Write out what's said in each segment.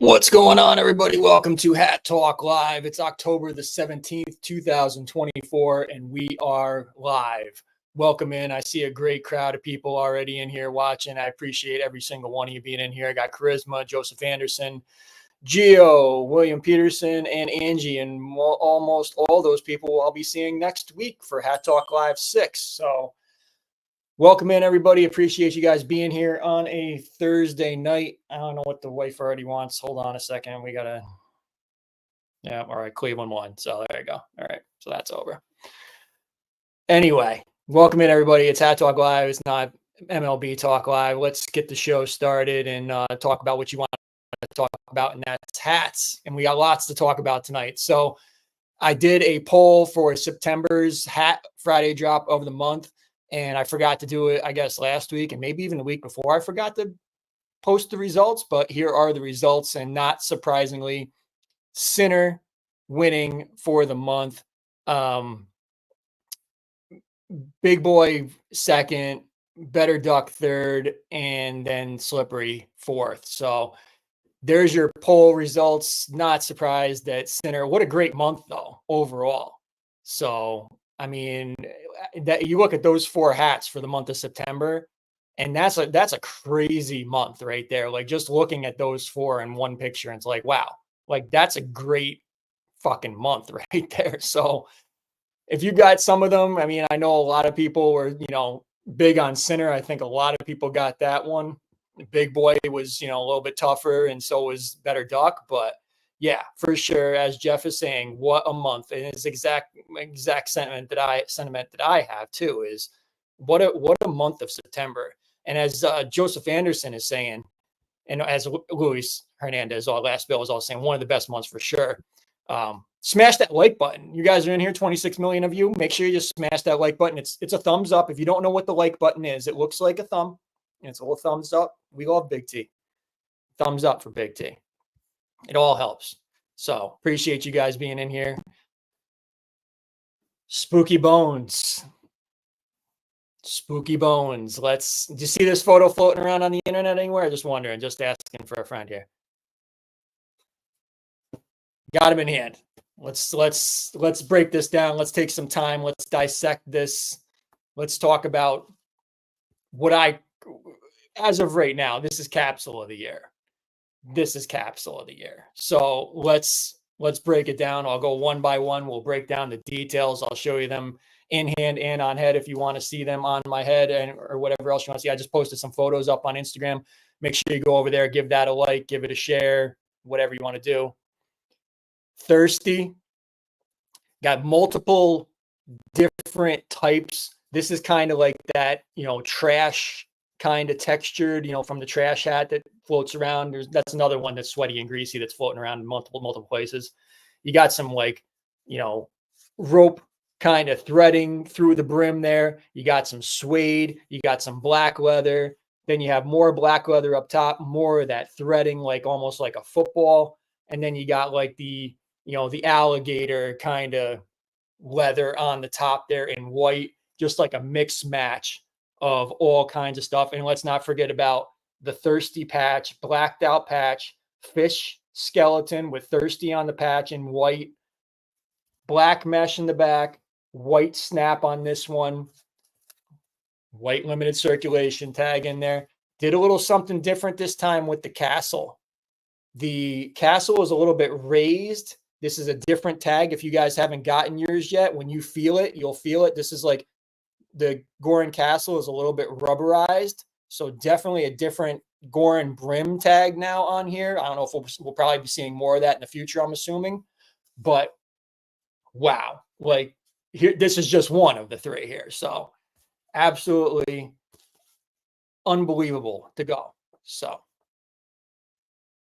What's going on, everybody? Welcome to Hat Talk Live. It's October the 17th, 2024, and we are live. Welcome in. I see a great crowd of people already in here watching. I appreciate every single one of you being in here. I got Charisma, Joseph Anderson, Gio, William Peterson, and Angie, and almost all those people I'll be seeing next week for Hat Talk Live 6. So welcome in, everybody. Appreciate you guys being here on a Thursday night. I don't know what the wife already wants. Hold on a second. We got to, yeah, all right, Cleveland won. So there you go. All right, so that's over. Anyway, welcome in, everybody. It's Hat Talk Live. It's not MLB Talk Live. Let's get the show started and talk about what you want to talk about, and that's hats. And we got lots to talk about tonight. So I did a poll for September's Hat Friday drop of the month. And I forgot to do it, I guess, last week and maybe even the week before. I forgot to post the results, but here are the results. And not surprisingly, Sinner winning for the month. Big Boy second, Better Duck third, and then Slippery fourth. So there's your poll results. Not surprised that Sinner, what a great month, though, overall. So I mean, that you look at those four hats for the month of September, and that's a crazy month right there. Like just looking at those four in one picture, and it's like, wow, like that's a great fucking month right there. So if you got some of them, I mean, I know a lot of people were, big on Sinner. I think a lot of people got that one. Big Boy was, a little bit tougher, and so was Better Duck, but yeah, for sure. As Jeff is saying, what a month, and his exact sentiment that I have too is what a month of September. And as Joseph Anderson is saying, and as Luis Hernandez, our last bill is all saying, one of the best months for sure. Smash that like button. You guys are in here, 26 million of you. Make sure you just smash that like button. It's a thumbs up. If you don't know what the like button is, it looks like a thumb. And it's a little thumbs up. We love Big T. Thumbs up for Big T. It all helps. So appreciate you guys being in here. Spooky Bones. Spooky Bones. Did you see this photo floating around on the internet anywhere? Just wondering, just asking for a friend here. Got him in hand. Let's break this down. Let's take some time. Let's dissect this. Let's talk about as of right now, this is Capsule of the Year. So let's break it down. I'll go one by one. We'll break down the details. I'll show you them in hand and on head if you want to see them on my head or whatever else you want to see. I just posted some photos up on Instagram. Make sure you go over there, give that a like, give it a share, whatever you want to do. Thirsty. Got multiple different types. This is kind of like that, trash kind of textured, from the trash hat that floats around. That's another one that's sweaty and greasy that's floating around in multiple places. You got some rope kind of threading through the brim there. You got some suede. You got some black leather. Then you have more black leather up top, more of that threading, like almost like a football. And then you got like the alligator kind of leather on the top there in white, just like a mix match of all kinds of stuff. And let's not forget about the Thirsty patch, blacked out patch, fish skeleton with Thirsty on the patch in white, black mesh in the back, white snap on this one, white limited circulation tag in there. Did a little something different this time with the castle. The castle is a little bit raised. This is a different tag. If you guys haven't gotten yours yet, when you feel it, you'll feel it. This is like the Goorin Castle is a little bit rubberized. So definitely a different Goorin brim tag now on here. I don't know if we'll probably be seeing more of that in the future, I'm assuming. But wow, like here, this is just one of the three here. So absolutely unbelievable to go. So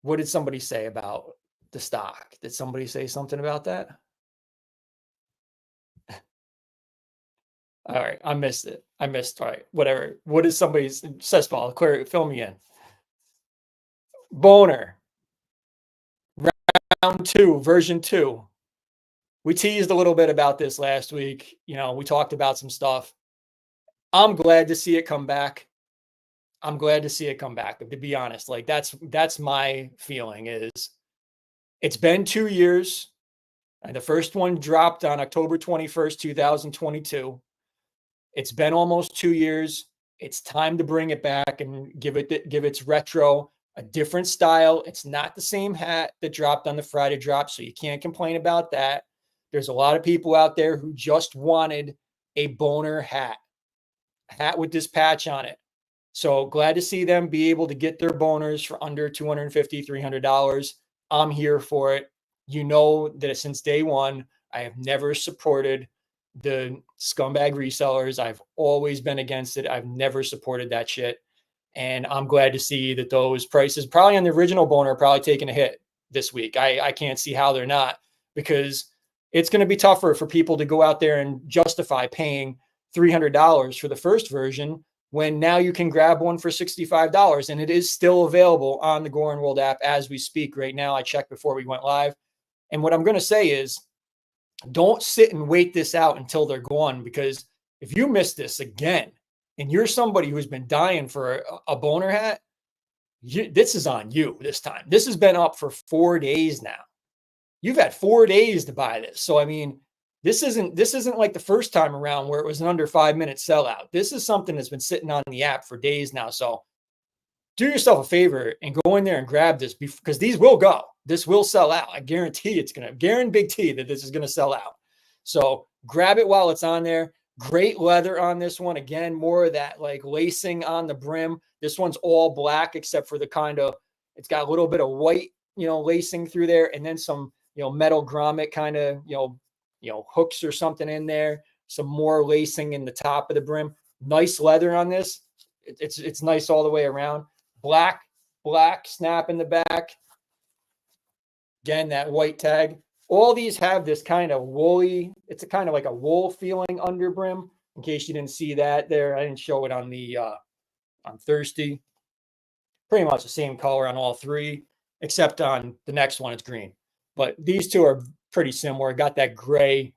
what did somebody say about the stock? Did somebody say something about that? All right, I missed it. All right, whatever. What is somebody's says Paul? Fill me in. Boner. Round 2, version 2. We teased a little bit about this last week. We talked about some stuff. I'm glad to see it come back. I'm glad to see it come back. To be honest, like that's my feeling is it's been 2 years. And the first one dropped on October 21st, 2022. It's been almost 2 years. It's time to bring it back and give its retro a different style. It's not the same hat that dropped on the Friday drop, so you can't complain about that. There's a lot of people out there who just wanted a boner hat, a hat with this patch on it. So glad to see them be able to get their boners for under $250, $300. I'm here for it. You know that since day one, I have never supported the scumbag resellers. I've always been against it. I've never supported that shit. And I'm glad to see that those prices, probably on the original boner, are probably taking a hit this week. I can't see how they're not, because it's going to be tougher for people to go out there and justify paying $300 for the first version when now you can grab one for $65, and it is still available on the Goorin World app as we speak right now. I checked before we went live. And what I'm going to say is, don't sit and wait this out until they're gone, because if you miss this again and you're somebody who's been dying for a boner hat, this is on you this time. This has been up for 4 days now. You've had 4 days to buy this. So, I mean, this isn't like the first time around where it was an under 5-minute sellout. This is something that's been sitting on the app for days now. So do yourself a favor and go in there and grab this, because these will go. This will sell out. I guarantee big T that this is going to sell out. So grab it while it's on there. Great leather on this one. Again, more of that like lacing on the brim. This one's all black except for the kind of, it's got a little bit of white, lacing through there, and then some, metal grommet kind of, hooks or something in there. Some more lacing in the top of the brim. Nice leather on this. It's nice all the way around. Black snap in the back. Again, that white tag. All these have this kind of woolly, it's a kind of like a wool feeling under brim. In case you didn't see that there, I didn't show it on the on Thirsty. Pretty much the same color on all three, except on the next one, it's green. But these two are pretty similar. Got that gray,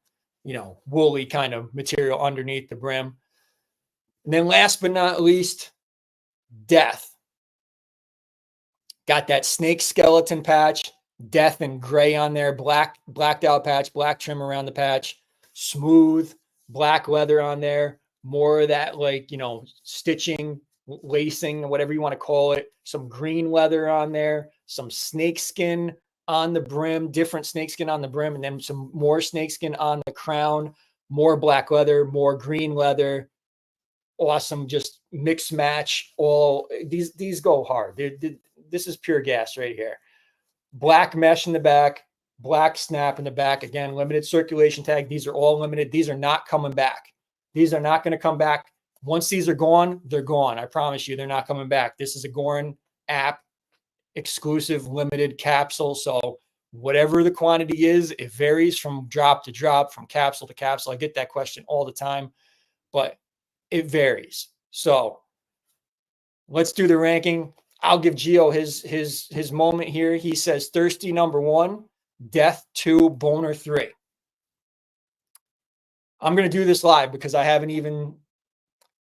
woolly kind of material underneath the brim. And then last but not least, Death. Got that snake skeleton patch. Death in gray on there, blacked out patch, black trim around the patch, smooth black leather on there, more of that like, stitching, lacing, whatever you want to call it, some green leather on there, some snakeskin on the brim, different snakeskin on the brim, and then some more snakeskin on the crown, more black leather, more green leather. Awesome, just mix match. All these go hard. This is pure gas right here. Black mesh in the back, black snap in the back. Again, limited circulation tag. These are all limited. These are not coming back. These are not going to come back. Once these are gone, they're gone. I promise you, they're not coming back. This is a Goorin app exclusive limited capsule. So whatever the quantity is, it varies from drop to drop, from capsule to capsule. I get that question all the time, but it varies. So let's do the ranking. I'll give Gio his moment here. He says Thirsty number 1, Death 2, Boner 3. I'm going to do this live because I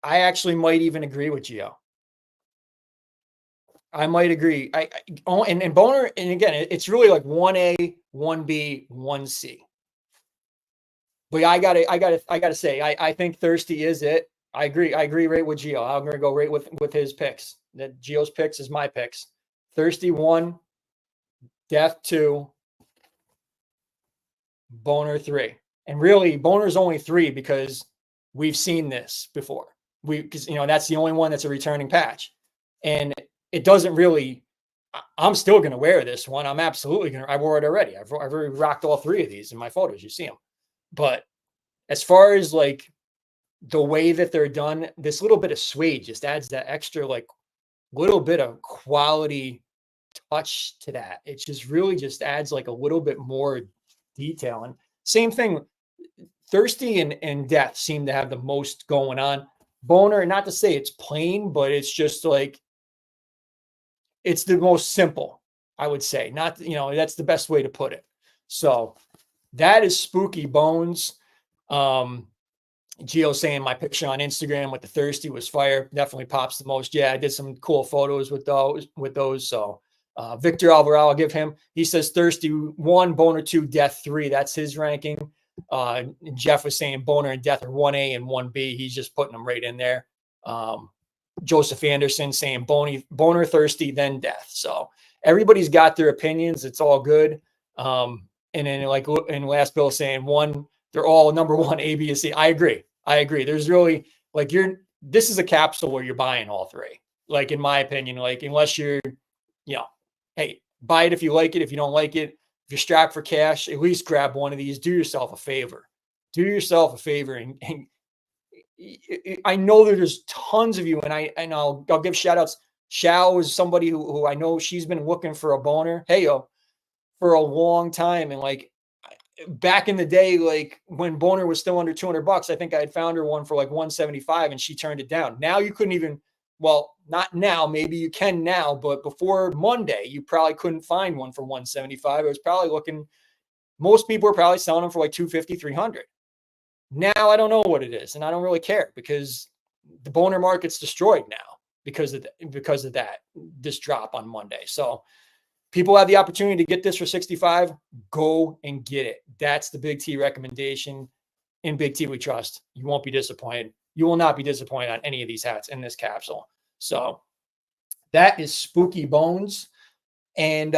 actually might even agree with Gio. I might agree. And Boner, and again, it's really like 1A, 1B, 1C. But I gotta say, I think Thirsty is it. I agree right with Gio. I'm gonna go right with his picks. That Gio's picks is my picks. Thirsty 1, Death 2, Boner 3. And really, Boner's only 3 because we've seen this before. Because that's the only one that's a returning patch. And it doesn't really, I'm still going to wear this one. I'm absolutely going to, I wore it already. I've already rocked all 3 of these in my photos. You see them. But as far as like the way that they're done, this little bit of suede just adds that extra like little bit of quality touch to that. It just really just adds like a little bit more detail. And same thing, Thirsty and Death seem to have the most going on. Boner, not to say it's plain, but it's just like, it's the most simple, I would say. Not, that's the best way to put it. So that is Spooky Bones. Gio saying my picture on Instagram with the thirsty was fire. Definitely pops the most. Yeah, I did some cool photos with those. So Victor Alvarado, I'll give him. He says thirsty 1, boner 2, death 3. That's his ranking. Jeff was saying boner and death are 1A and 1B. He's just putting them right in there. Joseph Anderson saying boner, thirsty, then death. So everybody's got their opinions. It's all good. And then like in last bill saying one, they're all number 1 A, B, and C. I agree. There's really like this is a capsule where you're buying all 3. Like in my opinion, like unless you're, hey, buy it if you like it. If you don't like it, if you're strapped for cash, at least grab one of these. Do yourself a favor. And I know that there's tons of you, and I'll give shout outs. Shao is somebody who I know she's been looking for a boner. Hey, yo, for a long time. And like back in the day, like when boner was still under $200, I think I had found her one for like 175 and she turned it down. Now you couldn't even, well, not now, maybe you can now, but before Monday, you probably couldn't find one for 175. It was probably most people are probably selling them for like 250, 300. Now I don't know what it is, and I don't really care because the boner market's destroyed now because of this drop on Monday. So people have the opportunity to get this for 65. Go and get it. That's the Big T recommendation. In Big T we trust. You won't be disappointed. You will not be disappointed on any of these hats in this capsule. So that is Spooky Bones. And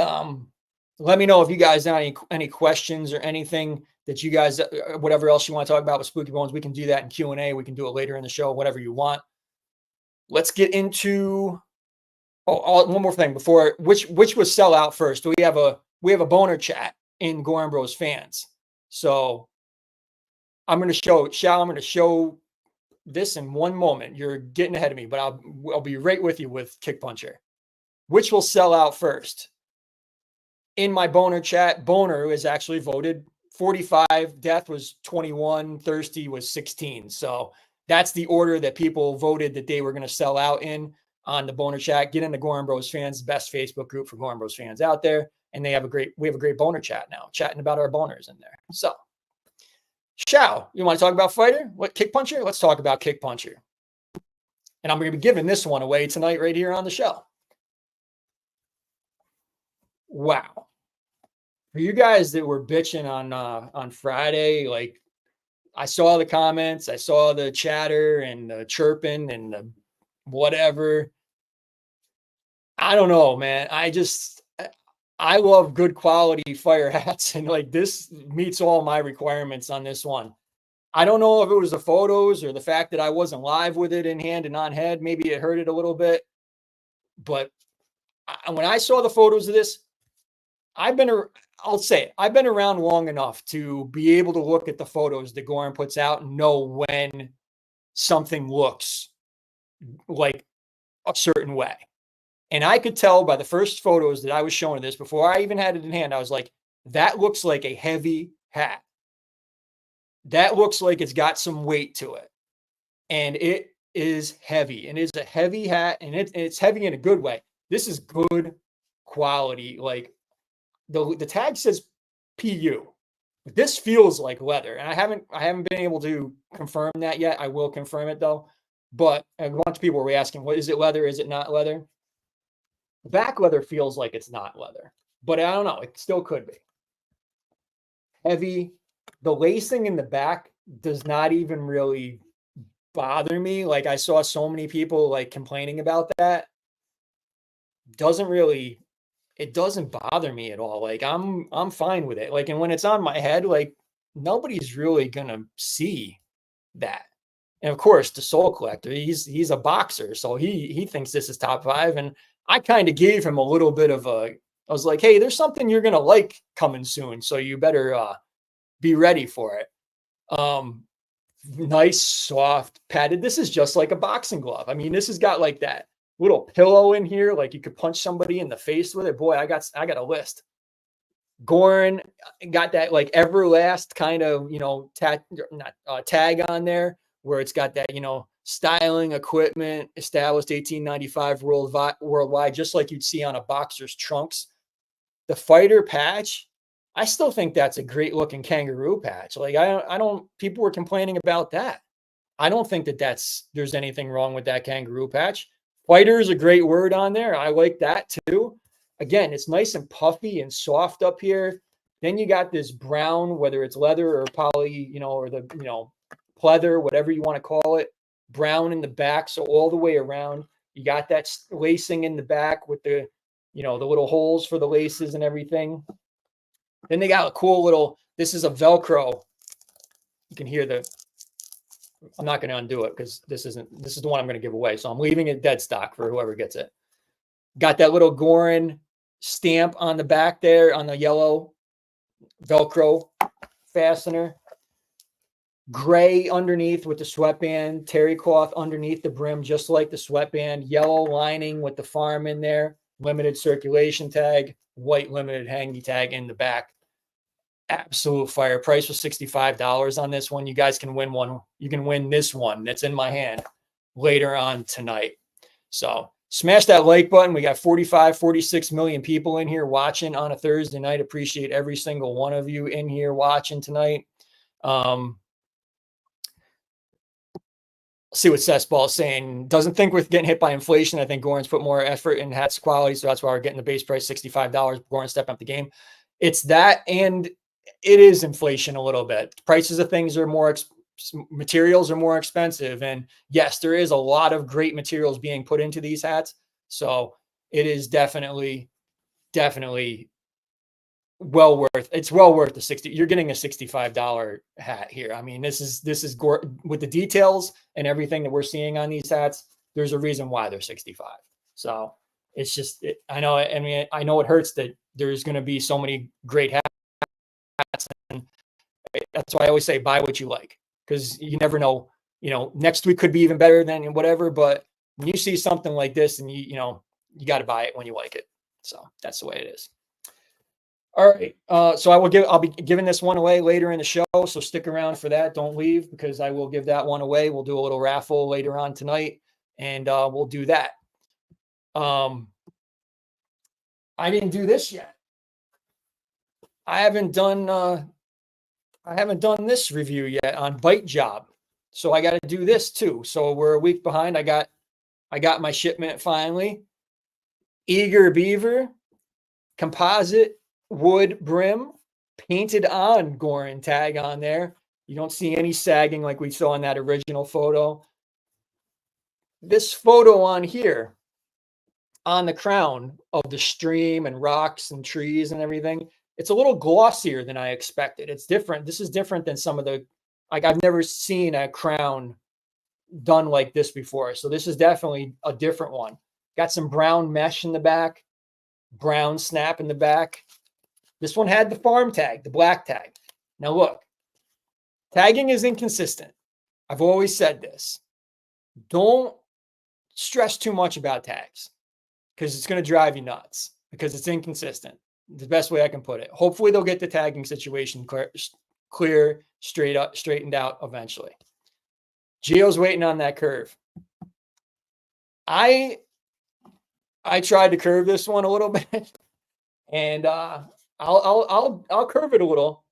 let me know if you guys have any questions or anything that you guys, whatever else you want to talk about with Spooky Bones. We can do that in Q&A. We can do it later in the show, whatever you want. Let's get into one more thing before which was sell out first. We have a boner chat in Goorin Bros fans. So I'm going to show this in one moment. You're getting ahead of me, but I'll be right with you with Kickpuncher. Which will sell out first? In my boner chat, boner is actually voted 45, death was 21, thirsty was 16. So that's the order that people voted that they were going to sell out in on the boner chat. Get into Goorin Bros fans, best Facebook group for Goorin Bros fans out there. And we have a great boner chat now, chatting about our boners in there. So Shao, you want to talk about fighter? What, Kickpuncher? Let's talk about Kickpuncher. And I'm going to be giving this one away tonight right here on the show. Wow. For you guys that were bitching on Friday, like I saw the comments, I saw the chatter and the chirping and the whatever. I don't know, man. I love good quality fire hats, and like this meets all my requirements on this one. I don't know if it was the photos or the fact that I wasn't live with it in hand and on head. Maybe it hurt it a little bit. But when I saw the photos of this, I've been around long enough to be able to look at the photos that Goorin puts out and know when something looks like a certain way. And I could tell by the first photos that I was showing this before I even had it in hand, I was like, that looks like a heavy hat. That looks like it's got some weight to it. And it is heavy. And it's a heavy hat, and it's heavy in a good way. This is good quality. Like the tag says PU. But this feels like leather. And I haven't been able to confirm that yet. I will confirm it though. But a bunch of people were asking, what is it, leather? Is it not leather? The back leather feels like it's not leather, but I don't know. It still could be. Heavy. The lacing in the back does not even really bother me. Like I saw so many people like complaining about that. It doesn't bother me at all. Like I'm fine with it. Like, and when it's on my head, like nobody's really gonna see that. And of course, the Soul Collector, he's a boxer, so he thinks this is top 5. And I kind of gave him a little bit of I was like, hey, there's something you're gonna like coming soon, so you better be ready for it. Nice, soft, padded. This is just like a boxing glove. I mean, this has got like that little pillow in here, like you could punch somebody in the face with it. Boy, I got a list. Goorin got that like Everlast kind of tag on there, where it's got that styling equipment established 1895 worldwide, just like you'd see on a boxer's trunks. The fighter patch, I still think that's a great looking kangaroo patch. Like I don't people were complaining about that. I don't think that there's anything wrong with that kangaroo patch. Fighter is a great word on there. I like that too. Again, it's nice and puffy and soft up here. Then you got this brown, whether it's leather or poly, or the, pleather, whatever you want to call it, brown in the back. So all the way around, you got that lacing in the back with the, the little holes for the laces and everything. Then they got a cool little, this is a Velcro. You can hear I'm not going to undo it because this is the one I'm going to give away. So I'm leaving it dead stock for whoever gets it. Got that little Goorin stamp on the back there on the yellow Velcro fastener. Gray underneath with the sweatband, terry cloth underneath the brim, just like the sweatband, yellow lining with the farm in there, limited circulation tag, white limited hangy tag in the back. Absolute fire. Price was $65 on this one. You guys can win one. You can win this one that's in my hand later on tonight. So smash that like button. We got 45, 46 million people in here watching on a Thursday night. Appreciate every single one of you in here watching tonight. See what Sethball is saying. Doesn't think we're getting hit by inflation. I think Goorin's put more effort in hats quality, so that's why we're getting the base price $65. Goorin stepping up the game. It's that, and it is inflation a little bit. Prices of things are more, materials are more expensive, and yes, there is a lot of great materials being put into these hats. So it is definitely well worth. It's well worth the 60. You're getting a $65 hat here. I mean, this is with the details and everything that we're seeing on these hats. There's a reason why they're 65. So it's just, I know. I mean, I know it hurts that there's going to be so many great hats, and that's why I always say buy what you like, because you never know. Next week could be even better than whatever. But when you see something like this, and you got to buy it when you like it. So that's the way it is. All right. So I'll be giving this one away later in the show. So stick around for that. Don't leave, because I will give that one away. We'll do a little raffle later on tonight, and we'll do that. I didn't do this yet. I haven't done this review yet on Bite Job. So I got to do this too. So we're a week behind. I got my shipment finally. Eager Beaver composite wood brim, painted on Goorin tag on there. You don't see any sagging like we saw in that original photo. This photo on here on the crown of the stream and rocks and trees and everything, it's a little glossier than I expected. It's different. This is different than some of the, I've never seen a crown done like this before. So this is definitely a different one. Got some brown mesh in the back, brown snap in the back. This one had the farm tag, the black tag. Now look, tagging is inconsistent. I've always said this. Don't stress too much about tags, because it's going to drive you nuts, because it's inconsistent. The best way I can put it. Hopefully they'll get the tagging situation clear, straightened out eventually. Gio's waiting on that curve. I tried to curve this one a little bit, and I'll curve it a little,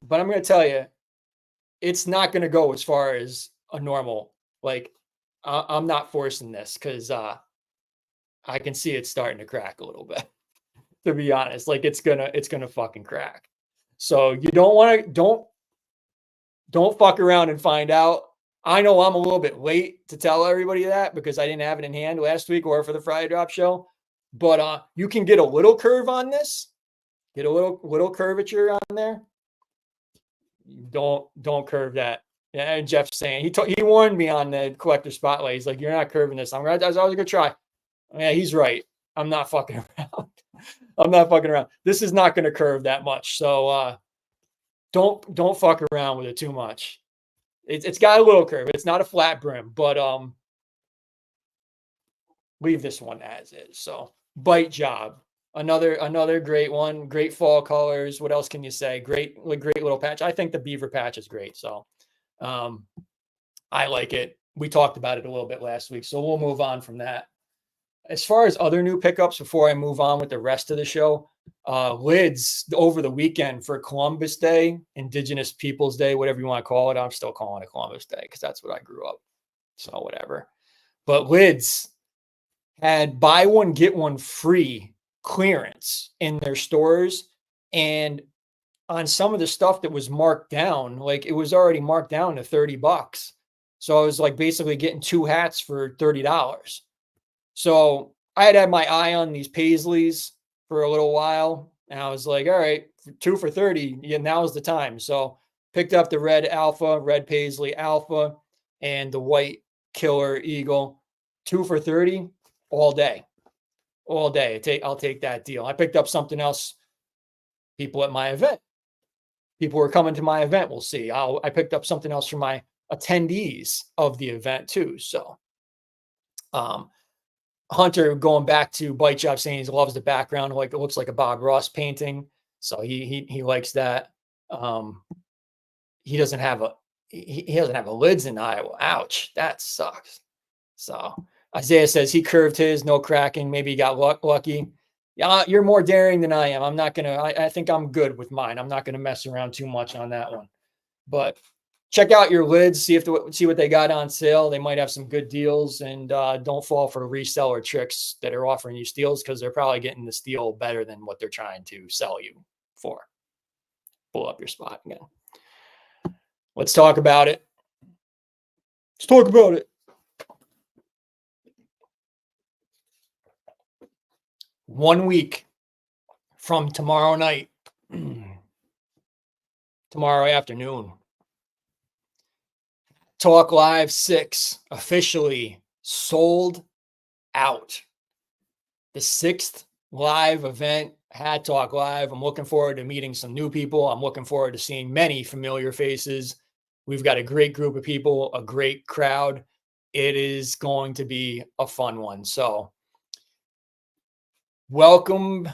but I'm going to tell you, it's not going to go as far as a normal. Like, I'm not forcing this, because I can see it starting to crack a little bit. To be honest, like it's gonna fucking crack. So you don't fuck around and find out. I know I'm a little bit late to tell everybody that, because I didn't have it in hand last week or for the Friday Drop show. But you can get a little curve on this. Get a little curvature on there. Don't curve that. Yeah, and Jeff's saying he warned me on the collector spotlight. He's like, "You're not curving this." I was gonna try. Yeah, he's right. I'm not fucking around. I'm not fucking around. This is not going to curve that much. So don't fuck around with it too much. It's got a little curve. It's not a flat brim, but leave this one as is. So Bite Job, another great one. Great fall colors. What else can you say? Great little patch. I think the beaver patch is great. So I like it. We talked about it a little bit last week, so we'll move on from that. as far as other new pickups, before I move on with the rest of the show, lids over the weekend for Columbus Day, Indigenous Peoples Day, whatever you want to call it. I'm still calling it Columbus Day because that's what I grew up. So whatever. But lids had buy one, get one free clearance in their stores. And on some of the stuff that was marked down, like it was already marked down to $30. So I was like basically getting 2 hats for $30. So I had my eye on these Paisleys for a little while. And I was like, all right, 2 for 30. Yeah, now's the time. So picked up the red Paisley Alpha, and the white Killer Eagle. 2 for 30 all day. All day. I'll take that deal. I picked up something else. People at my event. People were coming to my event. We'll see. I picked up something else for my attendees of the event too. So, Hunter going back to Bike Shop saying he loves the background, like it looks like a Bob Ross painting. So he likes that. He doesn't have a lids in Iowa. Ouch, that sucks. So Isaiah says he curved his, no cracking. Maybe he got lucky. Yeah, you're more daring than I am. I'm not gonna. I think I'm good with mine. I'm not gonna mess around too much on that one. But check out your lids. See what they got on sale. They might have some good deals, and don't fall for reseller tricks that are offering you steals because they're probably getting the steal better than what they're trying to sell you for. Pull up your spot again. Let's talk about it. Let's talk about it. 1 week from tomorrow night, tomorrow afternoon, Talk Live 6 officially sold out. The 6th live event, Hat Talk Live. I'm looking forward to meeting some new people. I'm looking forward to seeing many familiar faces. We've got a great group of people, a great crowd. It is going to be a fun one. So welcome.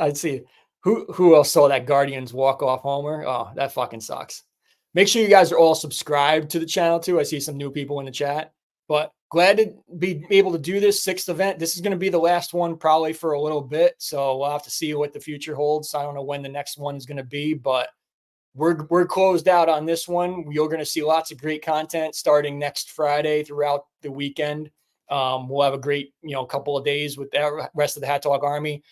I'd see who else saw that Guardians walk-off homer. Oh, that fucking sucks. Make sure you guys are all subscribed to the channel too. I see some new people in the chat, but glad to be able to do this 6th event. This is going to be the last one probably for a little bit. So we'll have to see what the future holds. I don't know when the next one is going to be, but we're closed out on this one. You're going to see lots of great content starting next Friday throughout the weekend. We'll have a great, couple of days with the rest of the Hat Talk Army.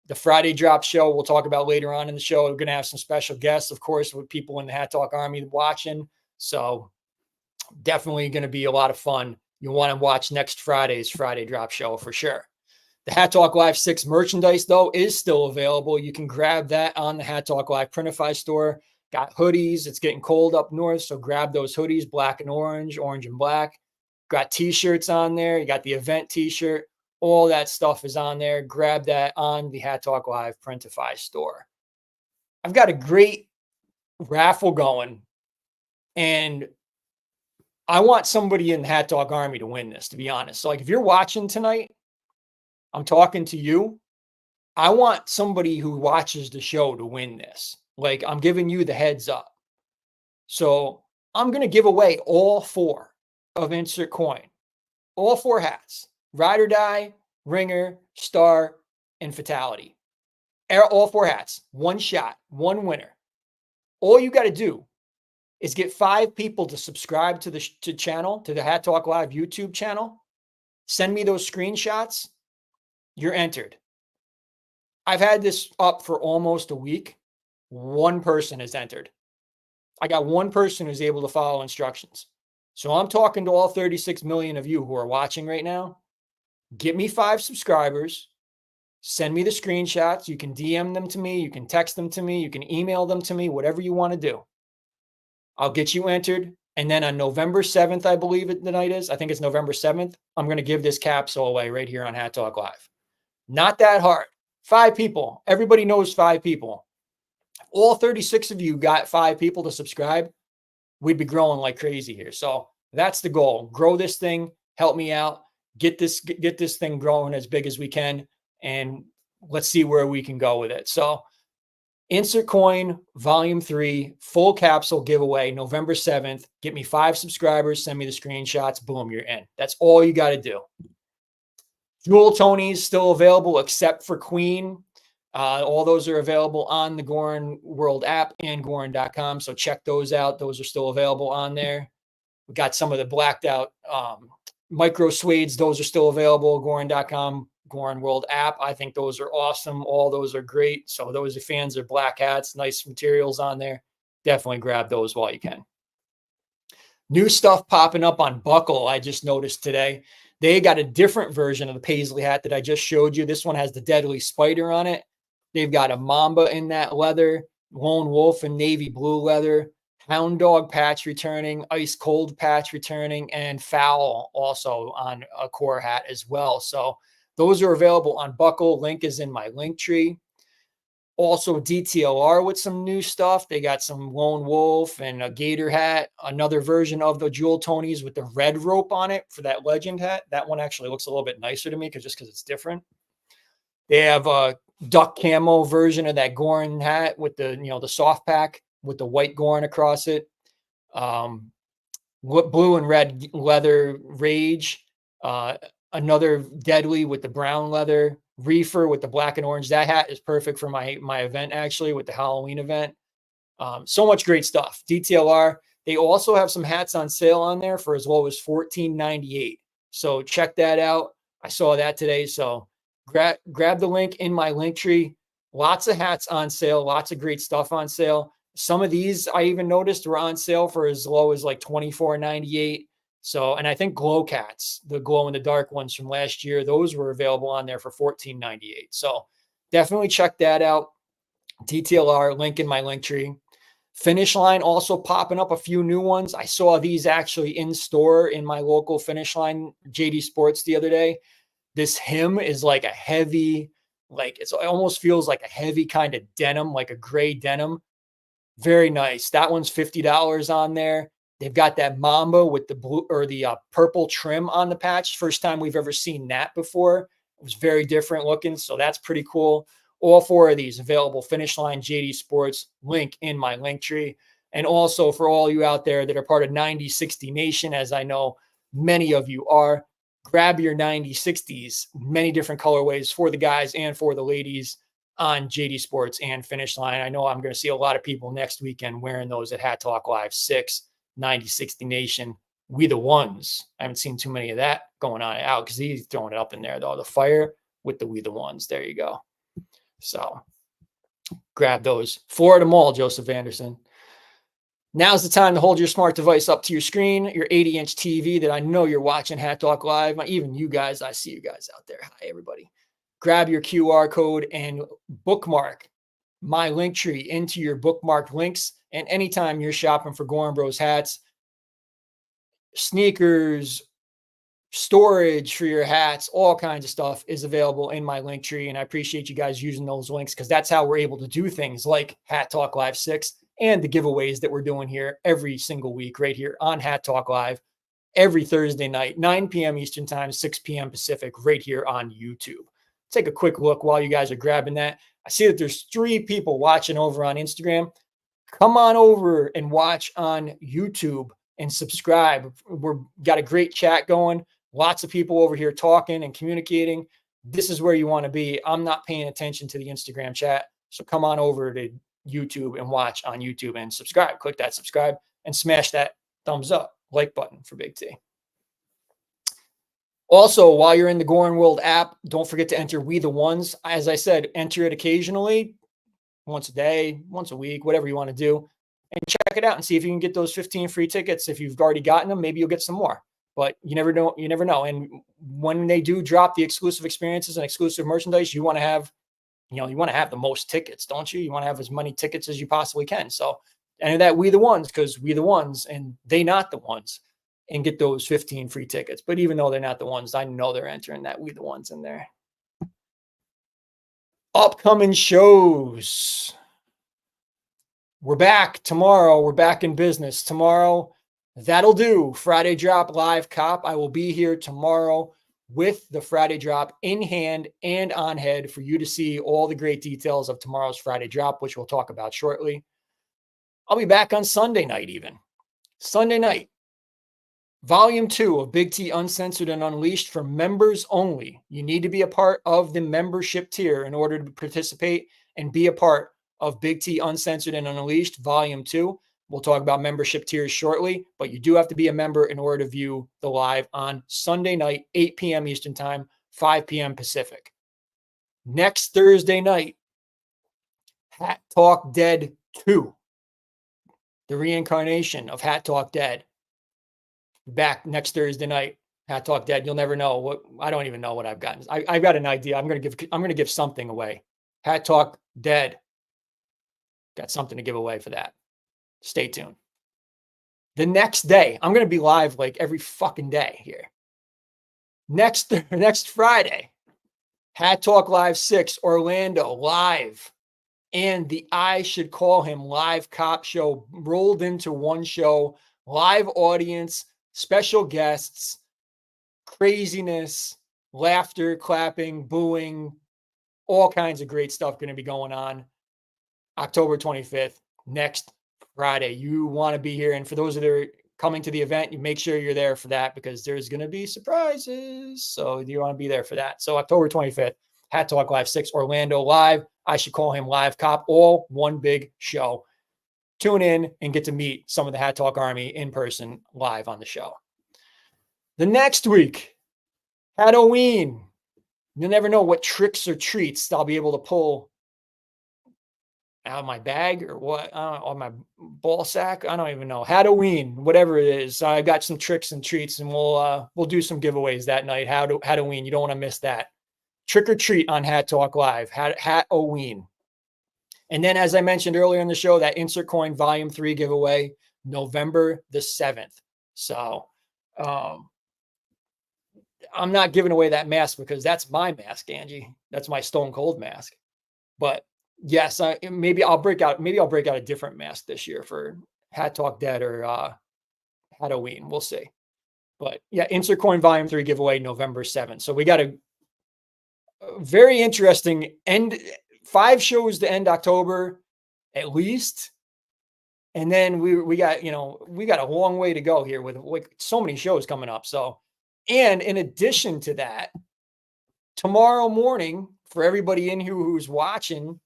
The Friday drop show we'll talk about later on in the show. We're going to have some special guests, of course, with people in the Hat Talk Army watching. So definitely going to be a lot of fun. You want to watch next Friday's Friday drop show for sure. The Hat Talk Live 6 merchandise, though, is still available. You can grab that on the Hat Talk Live Printify store. Got hoodies. It's getting cold up north, so grab those hoodies, black and orange and black. Got T-shirts on there. You got the event T-shirt. All that stuff is on there. Grab that on the Hat Talk Live Printify store. I've got a great raffle going, and I want somebody in the Hat Talk Army to win this, to be honest. So, like, if you're watching tonight, I'm talking to you. I want somebody who watches the show to win this. Like, I'm giving you the heads up. So, I'm going to give away all 4 of Insert Coin. All 4 hats. Ride or Die, Ringer, Star, and Fatality. All 4 hats. 1 shot, 1 winner. All you got to do is get 5 people to subscribe to the channel, to the Hat Talk Live YouTube channel. Send me those screenshots. You're entered. I've had this up for almost a week. 1 person has entered. I got 1 person who's able to follow instructions. So I'm talking to all 36 million of you who are watching right now. Get me 5 subscribers. Send me the screenshots. You can DM them to me. You can text them to me. You can email them to me, whatever you want to do. I'll get you entered. And then on November 7th, I believe the night is. I think it's November 7th. I'm going to give this capsule away right here on Hat Talk Live. Not that hard. 5 people. Everybody knows 5 people. If all 36 of you got 5 people to subscribe, we'd be growing like crazy here. So that's the goal. Grow this thing. Help me out. Get this thing growing as big as we can. And let's see where we can go with it. So Insert Coin Volume 3 full capsule giveaway November 7th. Get me 5 subscribers. Send me the screenshots. Boom, you're in. That's all you got to do. Jewel Tony's still available except for Queen. All those are available on the Goorin World app and Goorin.com. So check those out. Those are still available on there. We got some of the blacked out micro suedes. Those are still available. Goorin.com, Goorin World app. I think those are awesome. All those are great. So those are fans of black hats, nice materials on there. Definitely grab those while you can. New stuff popping up on Buckle. I just noticed today. They got a different version of the paisley hat that I just showed you. This one has the deadly spider on it. They've got a mamba in that leather, lone wolf in navy blue leather, hound dog patch returning, ice cold patch returning, and foul also on a core hat as well. So those are available on Buckle. Link is in my link tree. Also DTLR with some new stuff. They got some lone wolf and a gator hat, another version of the Jewel Tonys with the red rope on it for that legend hat. That one actually looks a little bit nicer to me because it's different. They have a duck camo version of that Goorin hat with the the soft pack with the white Goorin across it. Blue and red leather rage. Another deadly with the brown leather. Reefer with the black and orange. That hat is perfect for my event, actually, with the Halloween event. So much great stuff. DTLR. They also have some hats on sale on there for as low as $14.98. So check that out. I saw that today. So grab the link in my link tree. Lots of hats on sale. Lots of great stuff on sale. Some of these I even noticed were on sale for as low as like $24.98. So, and I think Glow Cats, the glow in the dark ones from last year, those were available on there for $14.98. So definitely check that out. DTLR, link in my link tree. Finish Line also popping up a few new ones. I saw these actually in store in my local Finish Line JD Sports the other day. This hem is like a heavy, it almost feels like a heavy kind of denim, like a gray denim. Very nice. That one's $50 on there. They've got that Mamba with the blue or the purple trim on the patch. First time we've ever seen that before. It was very different looking. So that's pretty cool. All four of these available. Finish Line, JD Sports, link in my link tree. And also for all you out there that are part of 9060 Nation, as I know many of you are, grab your 9060s, many different colorways for the guys and for the ladies on JD Sports and Finish Line. I know I'm going to see a lot of people next weekend wearing those at Hat Talk Live 6, 9060 Nation. We the ones. I haven't seen too many of that going on out because he's throwing it up in there, though. The fire with the We the ones. There you go. So grab those. Florida Mall, Joseph Anderson. Now's the time to hold your smart device up to your screen, your 80-inch TV that I know you're watching Hat Talk Live. Even you guys, I see you guys out there. Hi, everybody. Grab your QR code and bookmark my link tree into your bookmarked links. And anytime you're shopping for Goorin Bros hats, sneakers, storage for your hats, all kinds of stuff is available in my link tree. And I appreciate you guys using those links because that's how we're able to do things like Hat Talk Live 6 and the giveaways that we're doing here every single week right here on Hat Talk Live every Thursday night, 9 p.m. Eastern Time, 6 p.m. Pacific, right here on YouTube. Take a quick look while you guys are grabbing that. I see that there's 3 people watching over on Instagram. Come on over and watch on YouTube and subscribe. We've got a great chat going. Lots of people over here talking and communicating. This is where you want to be. I'm not paying attention to the Instagram chat. So come on over to YouTube and watch on YouTube and subscribe. Click that subscribe and smash that thumbs up, like button for Big T. Also, while you're in the Goorin World app, don't forget to enter We the Ones. As I said, enter it occasionally, once a day, once a week, whatever you want to do, and check it out and see if you can get those 15 free tickets. If you've already gotten them, maybe you'll get some more. But you never know. You never know. And when they do drop the exclusive experiences and exclusive merchandise, you want to have, you want to have the most tickets, don't you? You want to have as many tickets as you possibly can. So enter that We the Ones because We the Ones and they not the ones. And get those 15 free tickets. But even though they're not the ones, I know they're entering that We the Ones in there. Upcoming shows. We're back tomorrow. We're back in business tomorrow. That'll do. Friday Drop Live Cop. I will be here tomorrow with the Friday Drop in hand and on head for you to see all the great details of tomorrow's Friday Drop, which we'll talk about shortly. I'll be back on Sunday night even. Sunday night. Volume 2 of Big T Uncensored and Unleashed for members only. You need to be a part of the membership tier in order to participate and be a part of Big T Uncensored and Unleashed Volume 2. We'll talk about membership tiers shortly, but you do have to be a member in order to view the live on Sunday night, 8 p.m. Eastern Time, 5 p.m. Pacific. Next Thursday night, Hat Talk Dead 2, the reincarnation of Hat Talk Dead. Back next Thursday night, Hat Talk Dead. You'll never know what. I don't even know what I've gotten. I've got an idea. I'm gonna give something away. Hat Talk Dead. Got something to give away for that. Stay tuned. The next day, I'm gonna be live like every fucking day here. Next Friday, Hat Talk Live 6 Orlando live, and the I Should Call Him live cop show rolled into one show. Live audience, special guests, craziness, laughter, clapping, booing, all kinds of great stuff going to be going on. October 25th, next Friday. You want to be here. And for those that are coming to the event, you make sure you're there for that because there's going to be surprises. So you want to be there for that. So October 25th, Hat Talk Live 6 Orlando live. I Should Call Him live cop, all one big show. Tune in and get to meet some of the Hat Talk Army in person live on the show. The next week, Halloween. You'll never know what tricks or treats I'll be able to pull out of my bag or what, on my ball sack. I don't even know. Halloween, whatever it is. I got some tricks and treats, and we'll do some giveaways that night. Halloween, you don't want to miss that. Trick or treat on Hat Talk Live. Halloween. And then, as I mentioned earlier in the show, that Insert Coin Volume 3 giveaway, November the 7th. So I'm not giving away that mask because that's my mask, Angie. That's my Stone Cold mask. But yes, maybe I'll break out a different mask this year for Hat Talk Dead or Halloween. We'll see. But yeah, Insert Coin Volume 3 giveaway, November 7th. So we got a very interesting end. 5 shows to end October, at least, and then we got a long way to go here with like so many shows coming up. So, and in addition to that, tomorrow morning for everybody in here who's watching,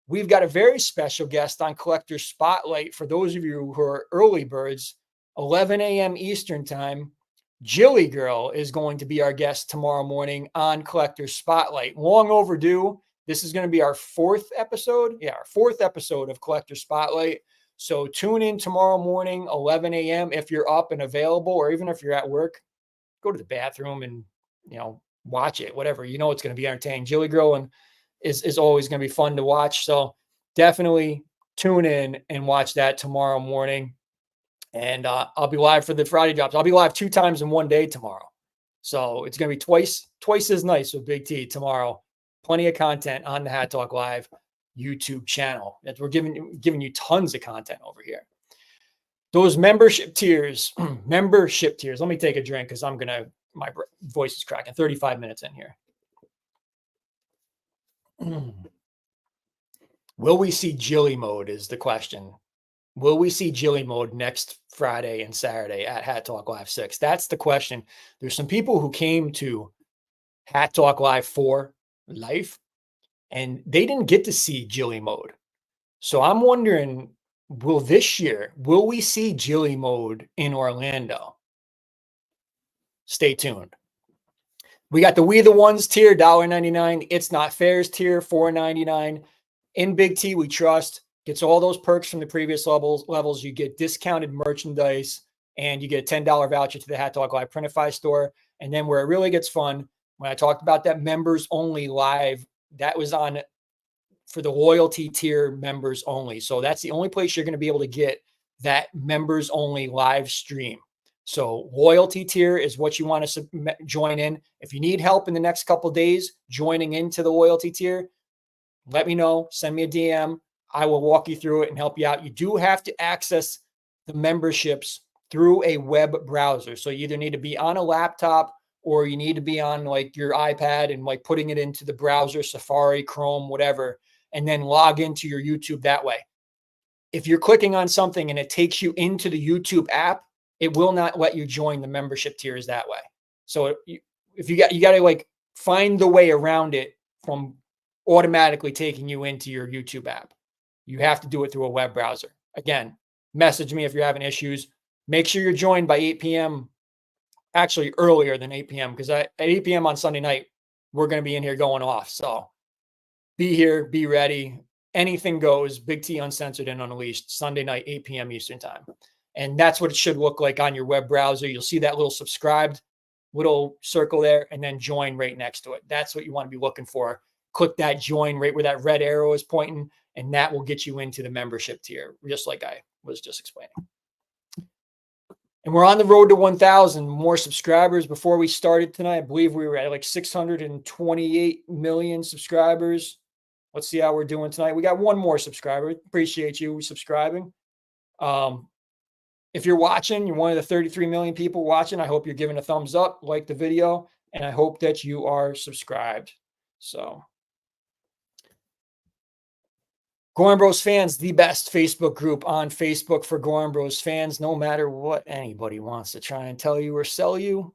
we've got a very special guest on Collector Spotlight. For those of you who are early birds, 11 a.m. Eastern Time. Jilly Girl is going to be our guest tomorrow morning on Collector Spotlight. Long overdue. This is going to be our 4th episode. Yeah, our 4th episode of Collector Spotlight. So tune in tomorrow morning, 11 a.m. If you're up and available, or even if you're at work, go to the bathroom and, watch it, whatever. It's going to be entertaining. Jilly Girl is always going to be fun to watch. So definitely tune in and watch that tomorrow morning. And I'll be live for the Friday drops. I'll be live 2 times in one day tomorrow. So it's going to be twice as nice with Big T tomorrow. Plenty of content on the Hat Talk Live YouTube channel. We're giving you tons of content over here. Those membership tiers. Let me take a drink because my voice is cracking. 35 minutes in here. Will we see Jilly mode is the question. Will we see Jilly mode next Friday and Saturday at Hat Talk Live 6? That's the question. There's some people who came to Hat Talk Live 4 life and they didn't get to see Jilly mode. So I'm wondering, will we see Jilly mode in Orlando? Stay tuned. We got the We the Ones tier, $1.99. It's Not Fairs tier, $4.99. In Big T, we trust. Gets all those perks from the previous levels. You get discounted merchandise and you get a $10 voucher to the Hat Talk Live Printify store. And then where it really gets fun, when I talked about that members only live, that was on for the loyalty tier members only. So that's the only place you're going to be able to get that members only live stream. So loyalty tier is what you want to join in. If you need help in the next couple of days joining into the loyalty tier, let me know. Send me a DM. I will walk you through it and help you out. You do have to access the memberships through a web browser. So you either need to be on a laptop or you need to be on like your iPad and like putting it into the browser, Safari, Chrome, whatever, and then log into your YouTube that way. If you're clicking on something and it takes you into the YouTube app, it will not let you join the membership tiers that way. So if you got to like find the way around it from automatically taking you into your YouTube app. You have to do it through a web browser. Again, message me if you're having issues. Make sure you're joined by 8 p.m. Actually, earlier than 8 p.m. because at 8 p.m. on Sunday night, we're going to be in here going off. So be here, be ready. Anything goes. Big T Uncensored and Unleashed, Sunday night, 8 p.m. Eastern time. And that's what it should look like on your web browser. You'll see that little subscribed little circle there and then join right next to it. That's what you want to be looking for. Click that join right where that red arrow is pointing, and that will get you into the membership tier, just like I was just explaining. And we're on the road to 1,000 more subscribers. Before we started tonight, I believe we were at like 628 million subscribers. Let's see how we're doing tonight. We got one more subscriber. Appreciate you subscribing. If you're watching, you're one of the 33 million people watching. I hope you're giving a thumbs up, like the video, and I hope that you are subscribed. So, Goorin Bros fans, the best Facebook group on Facebook for Goorin Bros fans. No matter what anybody wants to try and tell you or sell you,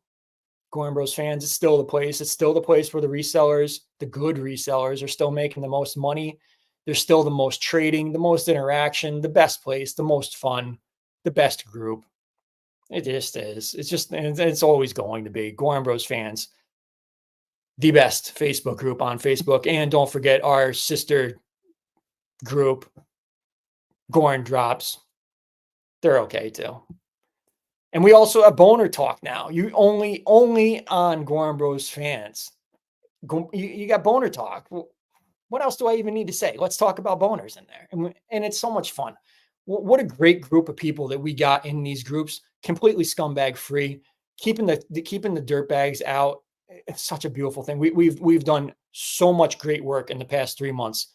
Goorin Bros fans, it's still the place. It's still the place where the resellers, the good resellers, are still making the most money. They're still the most trading, the most interaction, the best place, the most fun, the best group. It just is. It's always going to be. Goorin Bros fans, the best Facebook group on Facebook. And don't forget our sister group, Goorin Drops. They're okay too. And we also have Boner Talk now. You only on Goorin Bros fans. You got Boner Talk. What else do I even need to say? Let's talk about boners in there. And it's so much fun. What a great group of people that we got in these groups, completely scumbag free, keeping the dirtbags out. It's such a beautiful thing. We've done so much great work in the past 3 months.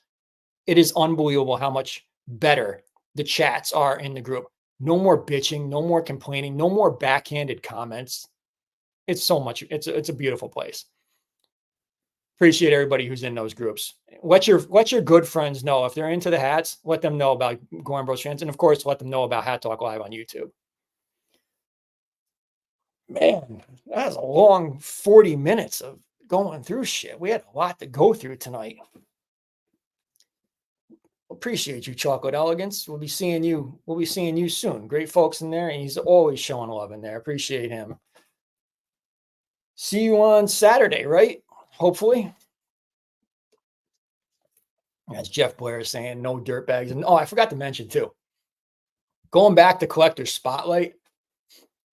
It is unbelievable how much better the chats are in the group. No more bitching, no more complaining, no more backhanded comments. It's so much. It's a beautiful place. Appreciate everybody who's in those groups. Let your good friends know if they're into the hats. Let them know about Goorin Bros fans, and of course, let them know about Hat Talk Live on YouTube. Man, that was a long 40 minutes of going through shit. We had a lot to go through tonight. Appreciate you, Chocolate Elegance. We'll be seeing you soon. Great folks in there, and he's always showing love in there. Appreciate him. See you on Saturday, right? Hopefully. As Jeff Blair is saying, no dirtbags. And I forgot to mention too, going back to Collector Spotlight,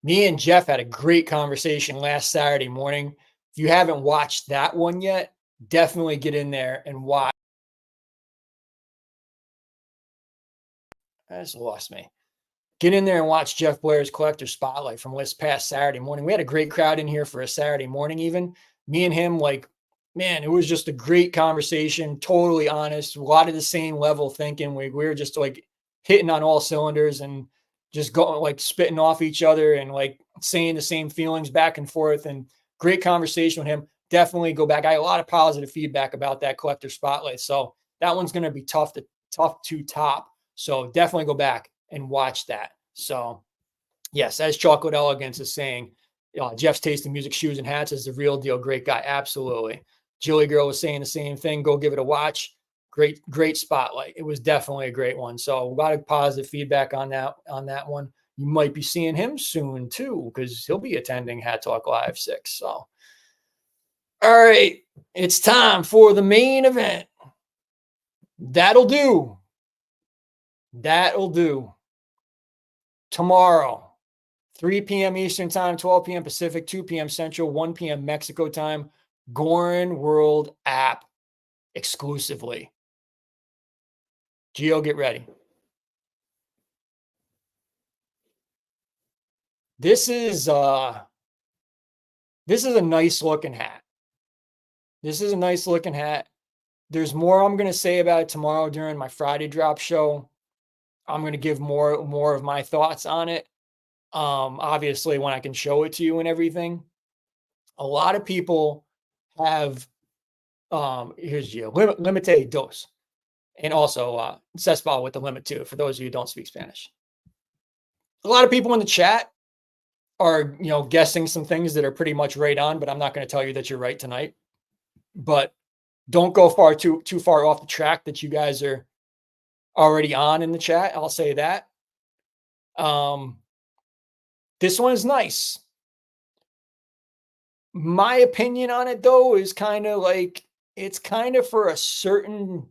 me and Jeff had a great conversation last Saturday morning. If you haven't watched that one yet, definitely get in there and watch. I just lost me. Get in there and watch Jeff Blair's Collector Spotlight from this past Saturday morning. We had a great crowd in here for a Saturday morning even. Me and him, man, it was just a great conversation, totally honest, a lot of the same level thinking. We were just like hitting on all cylinders and just going spitting off each other and saying the same feelings back and forth, and great conversation with him. Definitely go back. I had a lot of positive feedback about that Collector Spotlight. So that one's going to be tough to top. So definitely go back and watch that. So yes, as Chocolate Elegance is saying, Jeff's Tasting Music Shoes and Hats is the real deal. Great guy. Absolutely. Jilly Girl was saying the same thing. Go give it a watch. Great spotlight. It was definitely a great one. So a lot of positive feedback on that one. You might be seeing him soon too, because he'll be attending Hat Talk Live 6. So, all right, it's time for the main event. That'll do. Tomorrow, 3 p.m. Eastern time, 12 p.m. Pacific, 2 p.m. Central, 1 p.m. Mexico time. Goorin World app exclusively. Gio, get ready. This is a nice looking hat. There's more I'm going to say about it tomorrow during my Friday drop show. I'm going to give more of my thoughts on it. Obviously when I can show it to you and everything. A lot of people have here's Gio, limite dos. And also Cespal with the limit too, for those of you who don't speak Spanish. A lot of people in the chat are, guessing some things that are pretty much right on, but I'm not going to tell you that you're right tonight. But don't go too far off the track that you guys are already on in the chat. I'll say that. This one is nice. My opinion on it, though, is kind of like, it's kind of for a certain,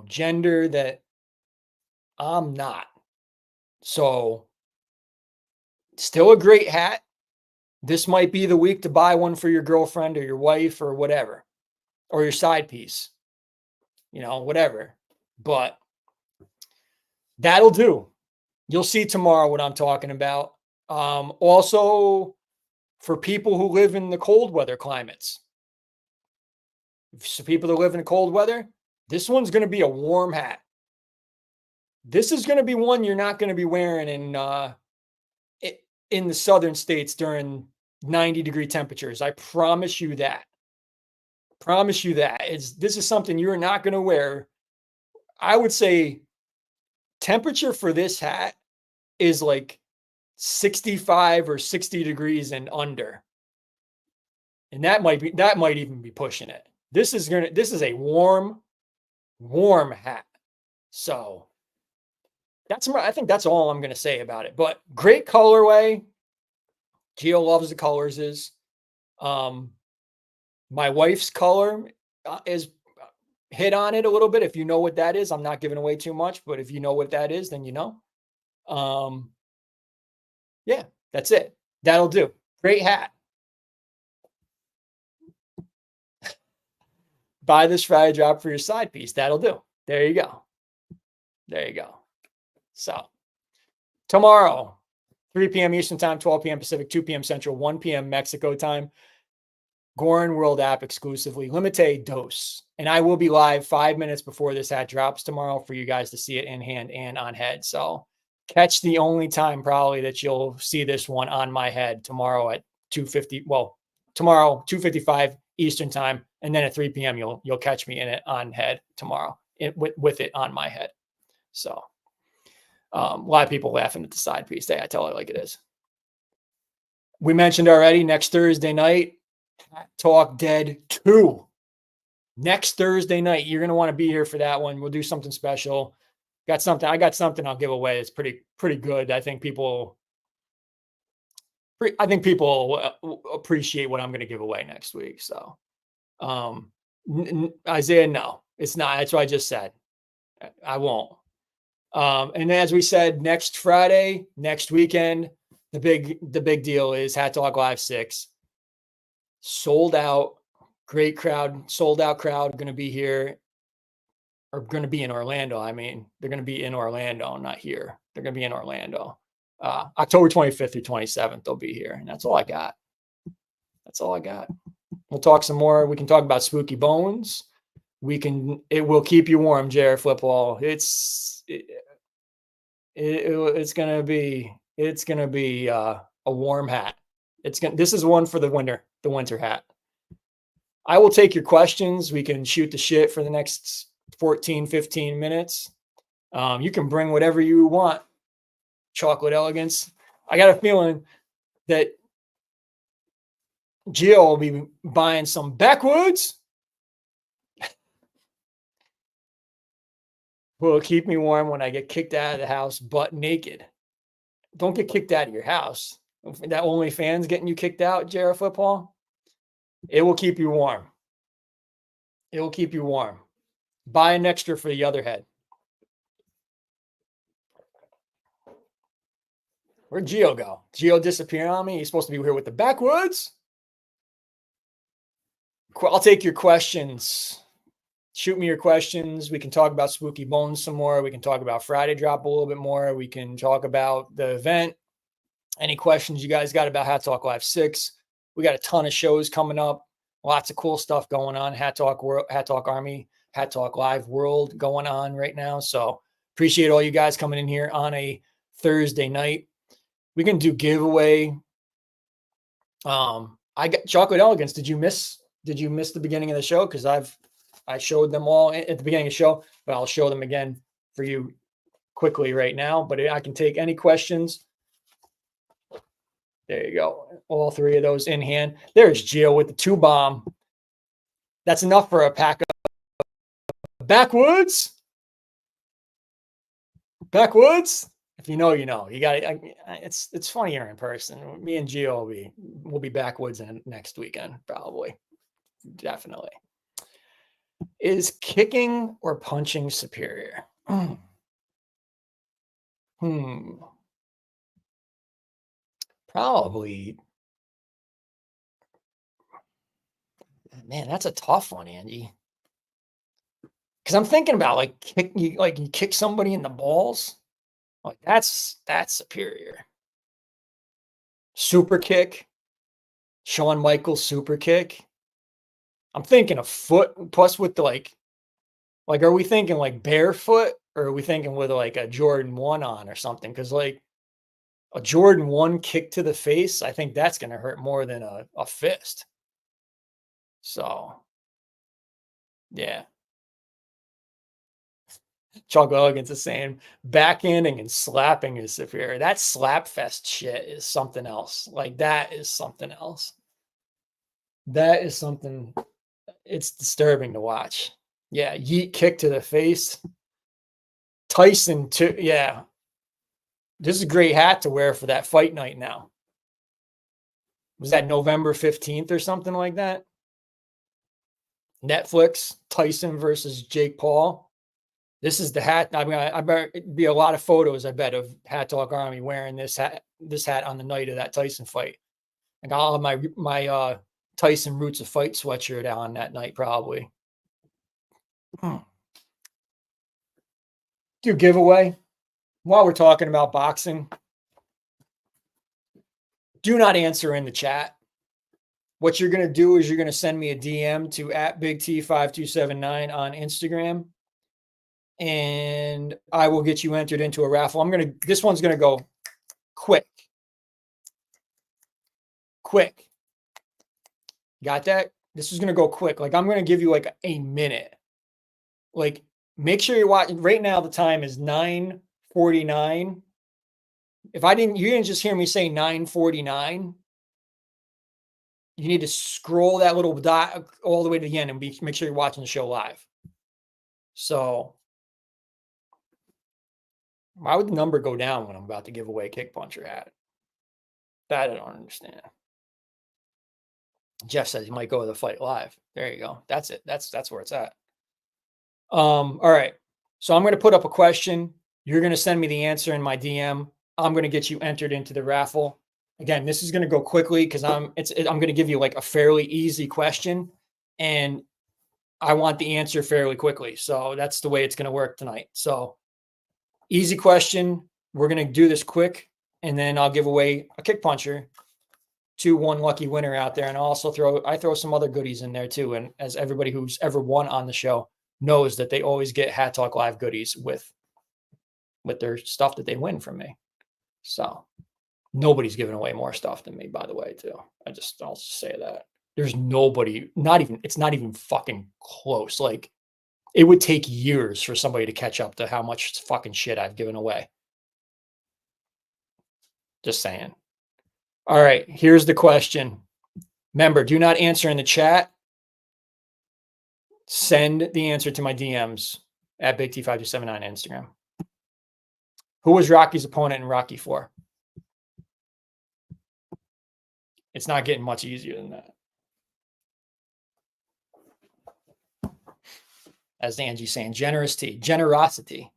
gender that I'm not. So still a great hat. This might be the week to buy one for your girlfriend or your wife or whatever, or your side piece, whatever. But that'll do. You'll see tomorrow what I'm talking about. Also, for people who live in the cold weather climates, so people that live in cold weather, this one's going to be a warm hat. This is going to be one you're not going to be wearing in the southern states during 90-degree temperatures. I promise you that. This is something you're not going to wear. I would say temperature for this hat is like 65 or 60 degrees and under. And that might even be pushing it. This is a warm hat. So I think that's all I'm going to say about it. But great colorway. Gio loves the colors. My wife's color is hit on it a little bit. If you know what that is, I'm not giving away too much, but if you know what that is, then you know. Yeah, that's it. That'll do. Great hat. Buy this Friday drop for your side piece. That'll do. There you go. So tomorrow, 3 p.m. Eastern time, 12 p.m. Pacific, 2 p.m. Central, 1 p.m. Mexico time. Goorin World app exclusively, limited dose. And I will be live 5 minutes before this hat drops tomorrow for you guys to see it in hand and on head. So catch the only time probably that you'll see this one on my head tomorrow at 2:50. Well, tomorrow, 2:55 Eastern time. And then at 3 p.m. you'll catch me in it on head tomorrow with it on my head. So a lot of people laughing at the side piece. I tell it like it is. We mentioned already next Thursday night, Hat Talk Dead 2. Next Thursday night, you're going to want to be here for that one. We'll do something special. I got something I'll give away. It's pretty good. I think people appreciate what I'm going to give away next week. So, Isaiah, no, it's not. That's what I just said. I won't. And as we said, next Friday, next weekend, the big deal is Hat Talk Live 6. Sold out, great crowd, sold out crowd going to be here, or going to be in Orlando. I mean, they're going to be in Orlando, not here. They're going to be in Orlando. October 25th through 27th, they'll be here. And that's all I got. We'll talk some more. We can talk about Spooky Bones. It will keep you warm, JR Flipball. It's going to be a warm hat. This is one for the winter hat. I will take your questions. We can shoot the shit for the next 14, 15 minutes. You can bring whatever you want. Chocolate Elegance. I got a feeling that Gio will be buying some backwoods. Will keep me warm when I get kicked out of the house butt naked. Don't get kicked out of your house. That OnlyFans getting you kicked out, Jared Football. It will keep you warm. Buy an extra for the other head. Where'd Gio go? Gio disappeared on me. He's supposed to be here with the backwoods. I'll take your questions. Shoot me your questions. We can talk about Spooky Bones some more. We can talk about Friday Drop a little bit more. We can talk about the event. Any questions you guys got about Hat Talk Live 6? We got a ton of shows coming up. Lots of cool stuff going on. Hat Talk Army, Hat Talk Live World going on right now. So appreciate all you guys coming in here on a Thursday night. We can do giveaway. I got Chocolate Elegance. Did you miss the beginning of the show? Because I've I showed them all at the beginning of the show, but I'll show them again for you quickly right now. But I can take any questions. There you go. All three of those in hand. There's Gio with the 2-bomb. That's enough for a pack of backwoods. Backwoods. If you know, you know. You got it. It's funnier in person. Me and Gio will be backwoods next weekend, probably. Definitely. Is kicking or punching superior? Probably. Man, that's a tough one, Andy. Because I'm thinking about like you kick somebody in the balls, like that's superior. Super kick, Shawn Michaels super kick. I'm thinking a foot plus with the like are we thinking like barefoot or are we thinking with like a Jordan 1 on or something? Because like a Jordan 1 kick to the face, I think that's going to hurt more than a fist. So, yeah. Chuck Huggins is saying backhanding and slapping is superior. That slap fest shit is something else. Like that is something else. That is something. It's disturbing to watch. Yeah, yeet kick to the face. Tyson too. Yeah, this is a great hat to wear for that fight night. Now, was that November 15th or something like that? Netflix Tyson versus Jake Paul. This is the hat. I mean, I bet it'd be a lot of photos, I bet, of Hat Talk Army wearing this hat on the night of that Tyson fight. I got all of my Tyson Roots of Fight sweatshirt on that night, probably. Do giveaway while we're talking about boxing. Do not answer in the chat. What you're going to do is you're going to send me a DM to @BigT5279 on Instagram. And I will get you entered into a raffle. This one's going to go quick. Quick. Got that? This is going to go quick. Like I'm going to give you like a minute. Like make sure you're watching. Right now the time is 9:49. If you didn't just hear me say 9:49. You need to scroll that little dot all the way to the end and make sure you're watching the show live. So why would the number go down when I'm about to give away a Kickpuncher hat? That I don't understand. Jeff says he might go to the fight live. There you go. That's it. That's where it's at. All right. So I'm going to put up a question. You're going to send me the answer in my DM. I'm going to get you entered into the raffle. Again, this is going to go quickly because I'm going to give you like a fairly easy question, and I want the answer fairly quickly. So that's the way it's going to work tonight. So easy question. We're going to do this quick, and then I'll give away a Kickpuncher to one lucky winner out there. And I'll also throw some other goodies in there too. And as everybody who's ever won on the show knows that they always get Hat Talk Live goodies with their stuff that they win from me. So nobody's giving away more stuff than me, by the way, too. I'll just say that. There's nobody, it's not even fucking close. Like, it would take years for somebody to catch up to how much fucking shit I've given away. Just saying. All right, here's the question. Remember, do not answer in the chat. Send the answer to my DMs at BigT5279 on Instagram. Who was Rocky's opponent in Rocky 4? It's not getting much easier than that. As Angie's saying, generosity. Generosity,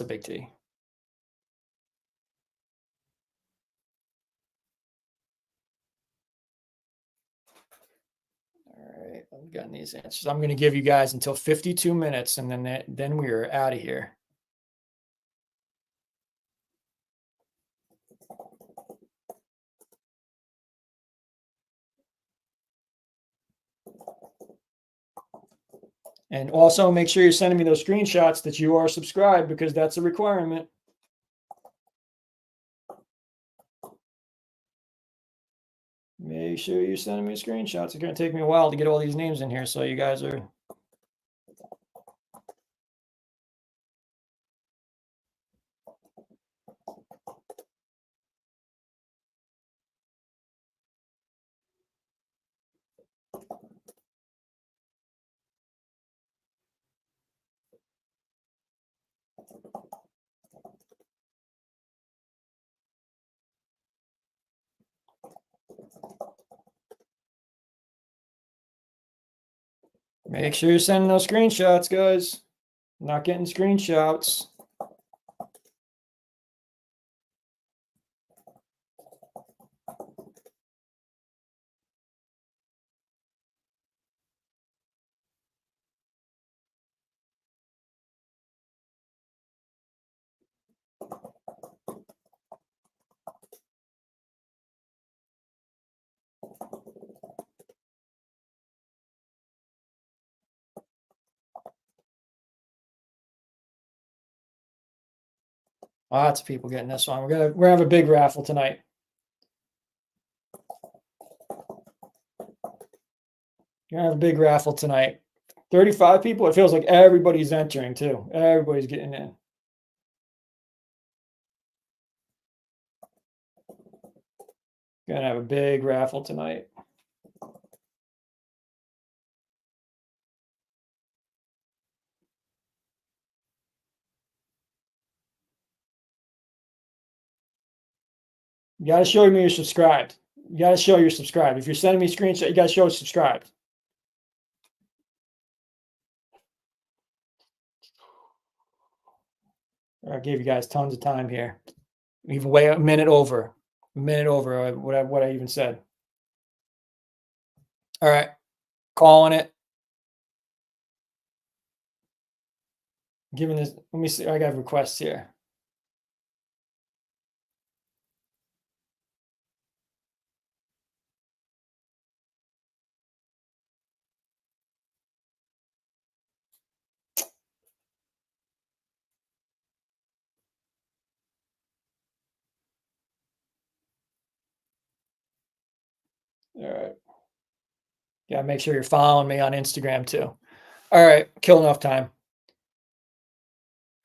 Big T. All right, I've gotten these answers. I'm going to give you guys until 52 minutes, and then we are out of here. And also make sure you're sending me those screenshots that you are subscribed, because that's a requirement. Make sure you're sending me screenshots. It's going to take me a while to get all these names in here, so you guys are. Make sure you're sending those screenshots, guys. I'm not getting screenshots. Lots of people getting this one. We're gonna have a big raffle tonight. We're gonna have a big raffle tonight. 35 people. It feels like everybody's entering too. Everybody's getting in. Gonna have a big raffle tonight. You gotta show me you're subscribed. You gotta show you're subscribed. If you're sending me screenshot, you gotta show subscribed. I gave you guys tons of time here. Even way a minute over what I even said. All right, calling it. Giving this. Let me see. I got requests here. All right. Yeah, make sure you're following me on Instagram too. All right, kill enough time.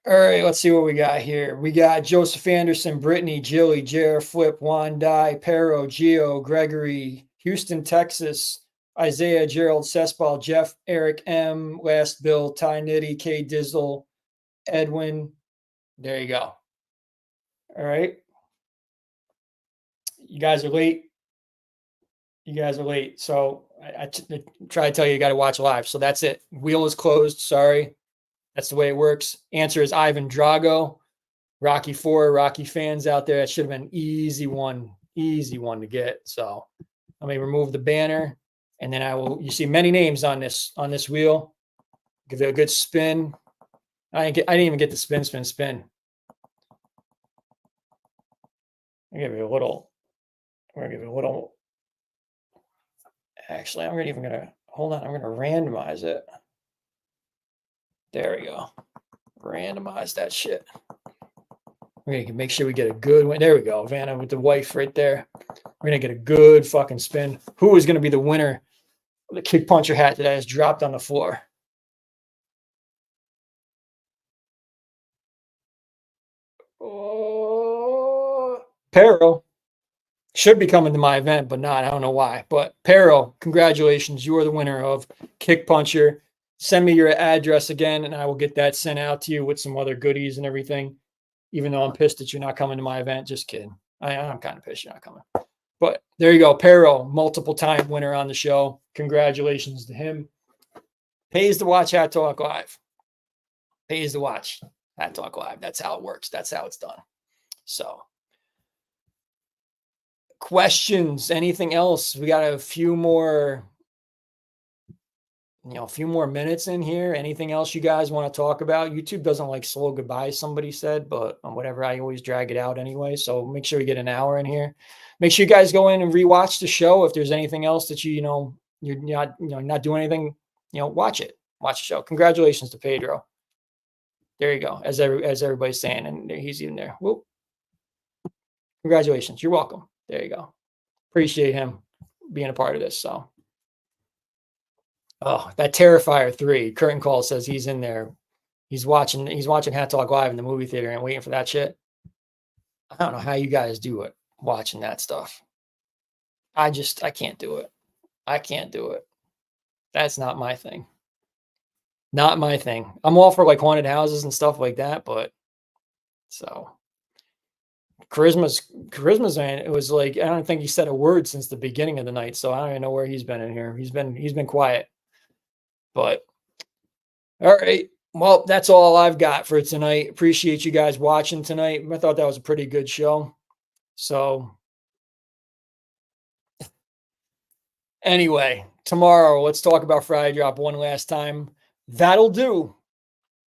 All right, let's see what we got here. We got Joseph Anderson, Brittany, Jilly, Jer, Flip, Juan Dye, Pero, Gio, Gregory, Houston, Texas, Isaiah, Gerald, Cessball, Jeff, Eric M, Last Bill, Ty Nitty, K Dizzle, Edwin. There you go. All right. You guys are late. You guys are late. So I try to tell you, you got to watch live. So that's it. Wheel is closed. Sorry. That's the way it works. Answer is Ivan Drago. Rocky 4, Rocky fans out there. That should have been an easy one to get. So let me remove the banner, and then I will. You see many names on this wheel. Give it a good spin. I didn't even get the spin. I give it a little. We're gonna give it a little. Actually, I'm gonna hold on. I'm gonna randomize it. There we go. Randomize that shit. We're gonna make sure we get a good one. There we go. Vanna with the wife right there. We're gonna get a good fucking spin. Who is gonna be the winner of the Kickpuncher hat that I just dropped on the floor? Oh, Pero should be coming to my event, but not. I don't know why. But Pero, congratulations. You are the winner of Kickpuncher. Send me your address again, and I will get that sent out to you with some other goodies and everything. Even though I'm pissed that you're not coming to my event. Just kidding. I'm kind of pissed you're not coming. But there you go. Pero, multiple time winner on the show. Congratulations to him. Pays to watch Hat Talk Live. Pays to watch Hat Talk Live. That's how it works. That's how it's done. So, questions? Anything else? We got a few more minutes in here. Anything else you guys want to talk about? YouTube doesn't like slow goodbye, somebody said, but whatever, I always drag it out anyway. So make sure we get an hour in here. Make sure you guys go in and rewatch the show. If there's anything else that you're not doing anything, watch it. Watch the show. Congratulations to Pedro. There you go. As everybody's saying, and he's even there. Whoop. Congratulations. You're welcome. There you go. Appreciate him. being a part of this. So, oh, that Terrifier 3, Curtain Call says he's in there. He's watching Hat Talk Live in the movie theater and waiting for that shit. I don't know how you guys do it watching that stuff. I can't do it. I can't do it. That's not my thing. Not my thing. I'm all for like haunted houses and stuff like that, but so Charisma's man, it was like I don't think he said a word since the beginning of the night, so I don't even know where he's been in here. He's been quiet. But all right. Well, that's all I've got for tonight. Appreciate you guys watching tonight. I thought that was a pretty good show. So anyway, tomorrow, let's talk about Friday Drop one last time. That'll do.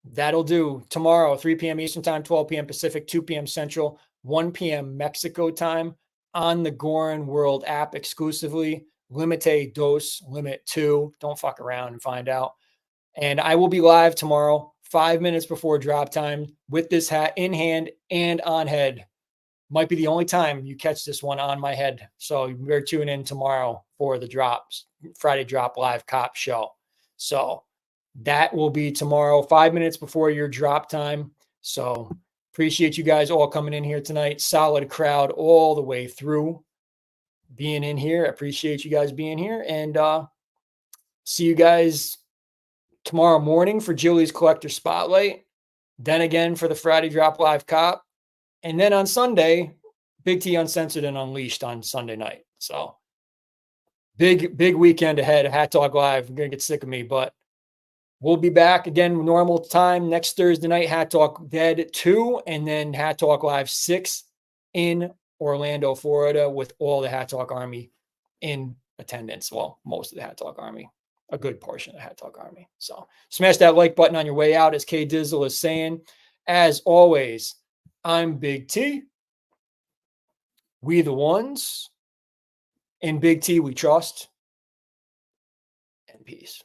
That'll do. Tomorrow, 3 p.m. Eastern Time, 12 p.m. Pacific, 2 p.m. Central, 1 p.m. Mexico time on the Goorin World app exclusively. Limite dos, limit 2. Don't fuck around and find out. And I will be live tomorrow, 5 minutes before drop time, with this hat in hand and on head. Might be the only time you catch this one on my head. So you better tune in tomorrow for the drops, Friday Drop Live Cop show. So that will be tomorrow, 5 minutes before your drop time. So appreciate you guys all coming in here tonight. Solid crowd all the way through being in here. Appreciate you guys being here. And see you guys tomorrow morning for Julie's Collector Spotlight. Then again for the Friday Drop Live Cop. And then on Sunday, Big T Uncensored and Unleashed on Sunday night. So big weekend ahead of Hat Talk Live. You're going to get sick of me, but we'll be back again, normal time next Thursday night, Hat Talk Dead 2, and then Hat Talk Live 6 in Orlando, Florida, with all the Hat Talk Army in attendance. Well, most of the Hat Talk Army, a good portion of the Hat Talk Army. So smash that like button on your way out, as K Dizzle is saying. As always, I'm Big T. We the ones. In Big T we trust. And peace.